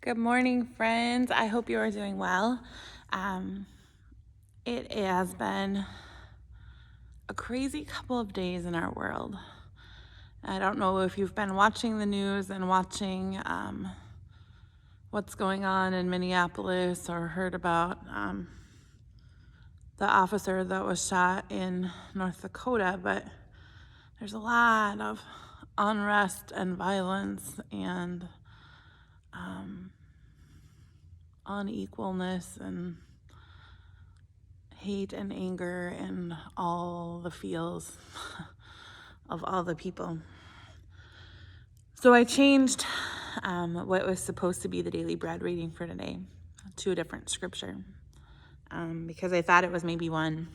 Good morning, friends. I hope you are doing well. It has been a crazy couple of days in our world. I don't know if you've been watching the news and watching what's going on in Minneapolis or heard about the officer that was shot in North Dakota, but there's a lot of unrest and violence and unequalness and hate and anger and all the feels of all the people. So I changed what was supposed to be the daily bread reading for today to a different scripture because I thought it was maybe one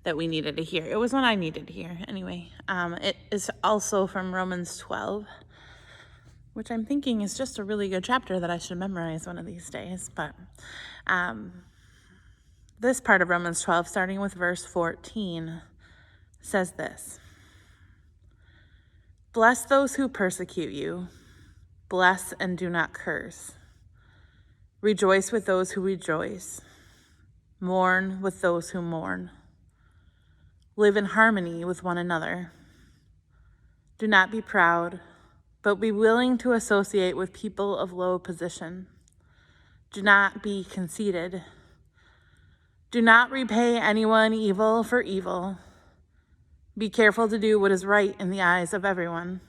that we needed to hear. It was one I needed to hear anyway. It is also from Romans 12, which I'm thinking is just a really good chapter that I should memorize one of these days. But this part of Romans 12, starting with verse 14, says this: Bless those who persecute you. Bless and do not curse. Rejoice with those who rejoice. Mourn with those who mourn. Live in harmony with one another. Do not be proud, but be willing to associate with people of low position. Do not be conceited. Do not repay anyone evil for evil. Be careful to do what is right in the eyes of everyone.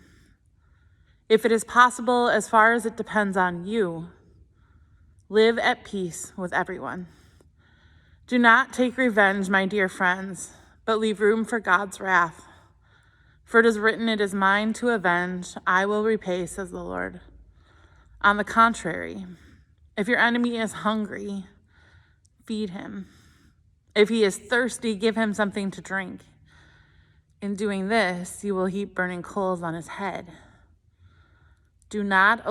If it is possible, as far as it depends on you, live at peace with everyone. Do not take revenge, my dear friends, but leave room for God's wrath. For it is written, "It is mine to avenge, I will repay," says the Lord. On the contrary, if your enemy is hungry, feed him. If he is thirsty, give him something to drink. In doing this, you will heap burning coals on his head. Do not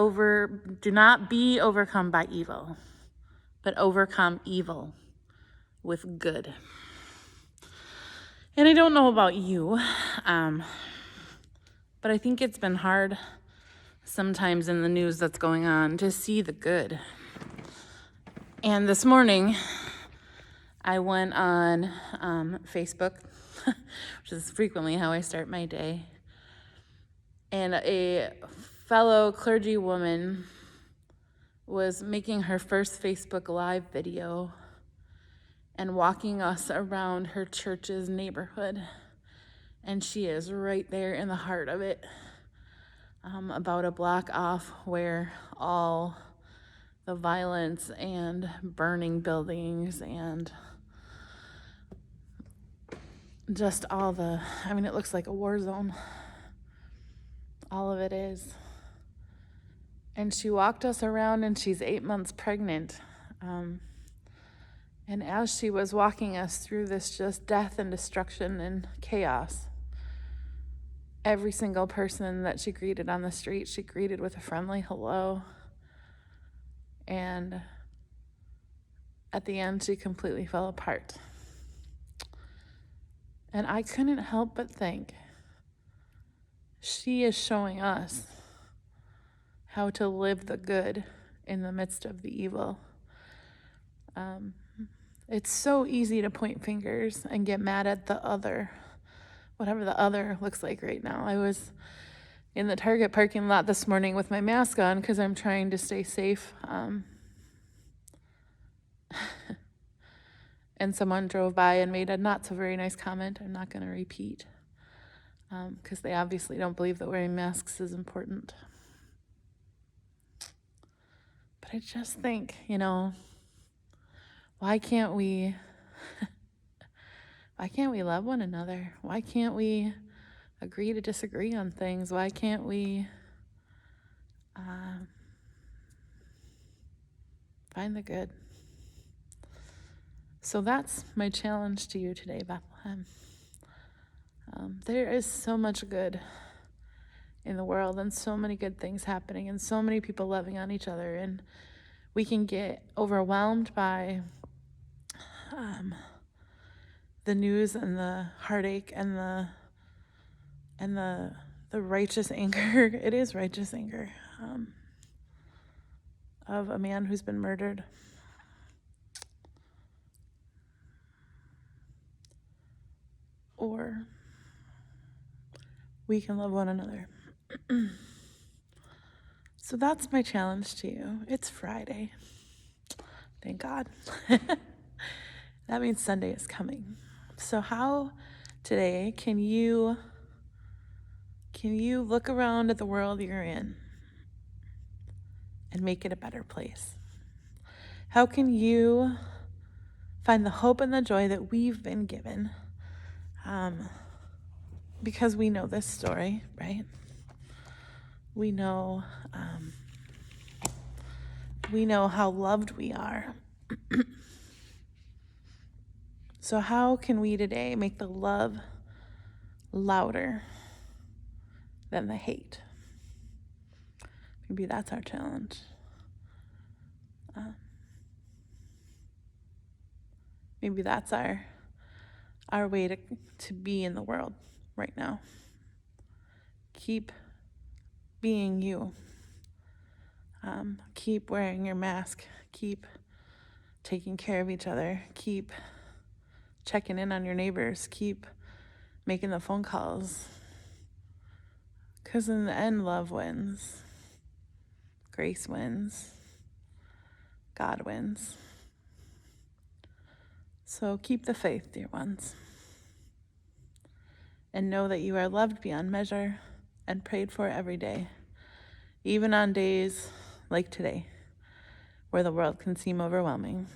be overcome by evil, but overcome evil with good. And I don't know about you, but I think it's been hard sometimes in the news that's going on to see the good. And this morning, I went on Facebook, which is frequently how I start my day, and a fellow clergy woman was making her first Facebook Live video and walking us around her church's neighborhood. And she is right there in the heart of it, about a block off where all the violence and burning buildings and just it looks like a war zone. All of it is. And she walked us around, and she's 8 months pregnant. And as she was walking us through this just death and destruction and chaos, every single person that she greeted on the street, she greeted with a friendly hello. And at the end, she completely fell apart. And I couldn't help but think, she is showing us how to live the good in the midst of the evil. It's so easy to point fingers and get mad at the other, whatever the other looks like right now. I was in the Target parking lot this morning with my mask on because I'm trying to stay safe. And someone drove by and made a not so very nice comment I'm not going to repeat, because they obviously don't believe that wearing masks is important. But I just think, why can't we love one another? Why can't we agree to disagree on things? Why can't we find the good? So that's my challenge to you today, Bethlehem. There is so much good in the world and so many good things happening and so many people loving on each other, and we can get overwhelmed by the news and the heartache and the righteous anger. It is righteous anger of a man who's been murdered. Or we can love one another. So that's my challenge to you. It's Friday. Thank God. That means Sunday is coming. So how today can you look around at the world you're in and make it a better place? How can you find the hope and the joy that we've been given? Because we know this story, right? We know how loved we are. So how can we today make the love louder than the hate? Maybe that's our challenge. Maybe that's our way to be in the world right now. Keep being you. Keep wearing your mask. Keep taking care of each other. Keep checking in on your neighbors. Keep making the phone calls. Because in the end, love wins. Grace wins. God wins. So keep the faith, dear ones. And know that you are loved beyond measure and prayed for every day, even on days like today, where the world can seem overwhelming.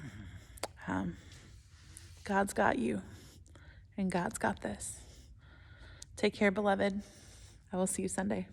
God's got you, and God's got this. Take care, beloved. I will see you Sunday.